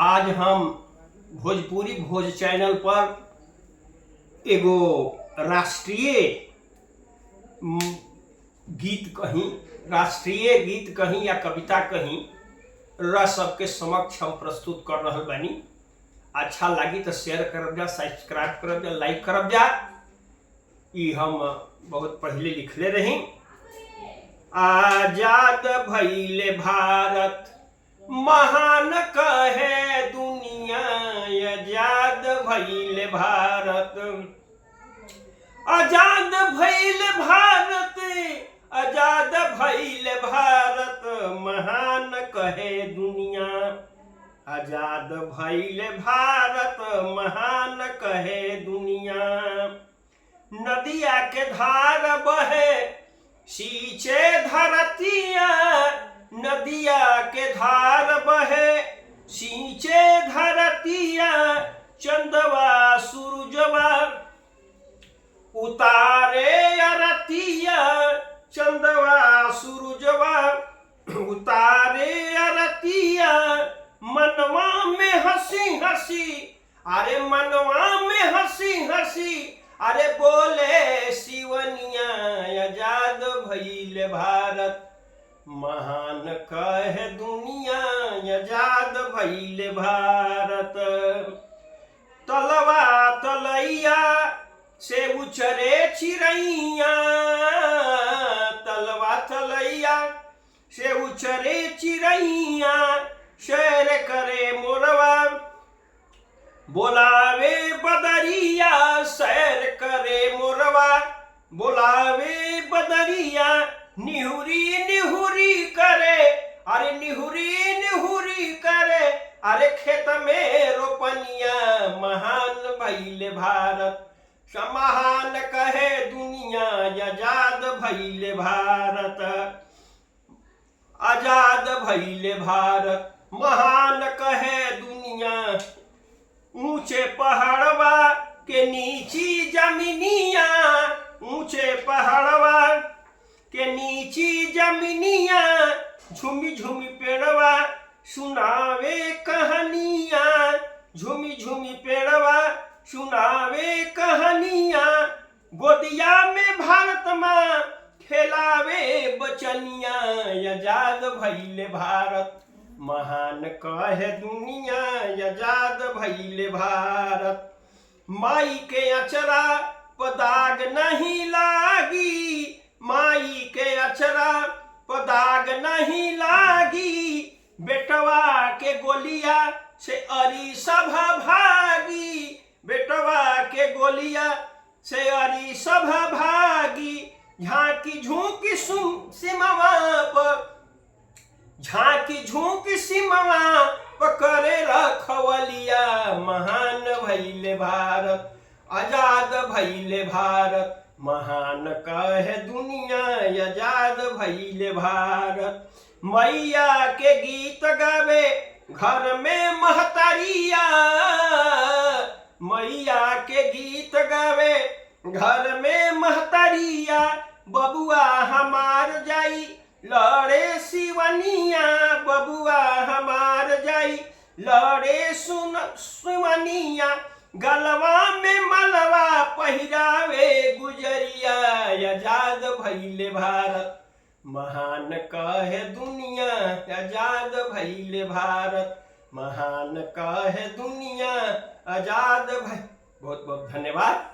आज हम भोजपुरी भोज चैनल पर एगो राष्ट्रीय गीत कहीं राष्ट्रीय गीत कहीं या कविता कहीं रह सबके समक्ष हम प्रस्तुत कर रहा बानी। अच्छा लगी तो शेयर करब जा, सब्सक्राइब करब जा, लाइक करब जा। ई हम बहुत पहले लिखले रही। आजाद भइले भारत महान कहे दुनिया, आजाद भइले भारत, आजाद भइले भारत, आजाद भइले भारत महान कहे दुनिया, आजाद भइले भारत महान कहे दुनिया। नदिया के धार बहे सींचे धरतिया, नदिया के धार बहे सींचे धरतिया, चंदवा सूरजवा उतारे अरतिया, चंदवा सूरजवा उतारे अरतिया। मनवा में हंसी हंसी, अरे मनवा में हंसी हंसी, अरे बोले शिवनिया, आजाद भइले भारत महान कहे दुनिया, आजाद भइले भारत। तलवा तलैया से उचरे चिड़ैया, तलवा तलैया से उचरे चिड़ैया, शेर करे मोरवा बोलावे बदरिया, सैर करे मोरवा बोलावे बदरिया। निहुरी निहुरी करे, अरे निहुरी निहुरी करे, अरे खेत में रोपनिया, महान भइले भारत महान कहे दुनिया, आजाद भइले भारत, आजाद भइले भारत महान कहे दुनिया। ऊंचे पहाड़वा के नीची जमीनिया, ऊंचे पहाड़वा के नीची जमीनिया, झूमी झूमी पेड़वा सुनावे कहानिया, झूमी झूमी पेड़वा सुनावे कहानिया। गोदिया में भारत माँ खेलावे बचनिया, आजाद भइले भारत महान कहे दुनिया, आजाद भइले भारत। माई के अचरा पदाग नहीं लागी, माई के अचरा पदाग नहीं लागी, बेटवा के गोलिया से अरी सभा भागी, बेटवा के गोलिया से अरी सभा भागी। झांकी झूंकी सिमवा पर, झांकी झूंकी सिमवा पकड़े रखवलिया, महान भइले भारत आजाद भइले भारत महान कहे दुनिया, आजाद भइले भारत। मैया के गीत गावे घर में महतरिया, मैया के गीत गावे घर में महतरिया। बबुआ हमार जाई लड़े सिवनिया, बबुआ हमार जाई लड़े सिवनिया। गलवा में मलवा पहिरावे गुजरिया, आजाद भइले भारत महान कहे दुनिया, आजाद भइले भारत महान कहे दुनिया, आजाद भइ। बहुत बहुत धन्यवाद।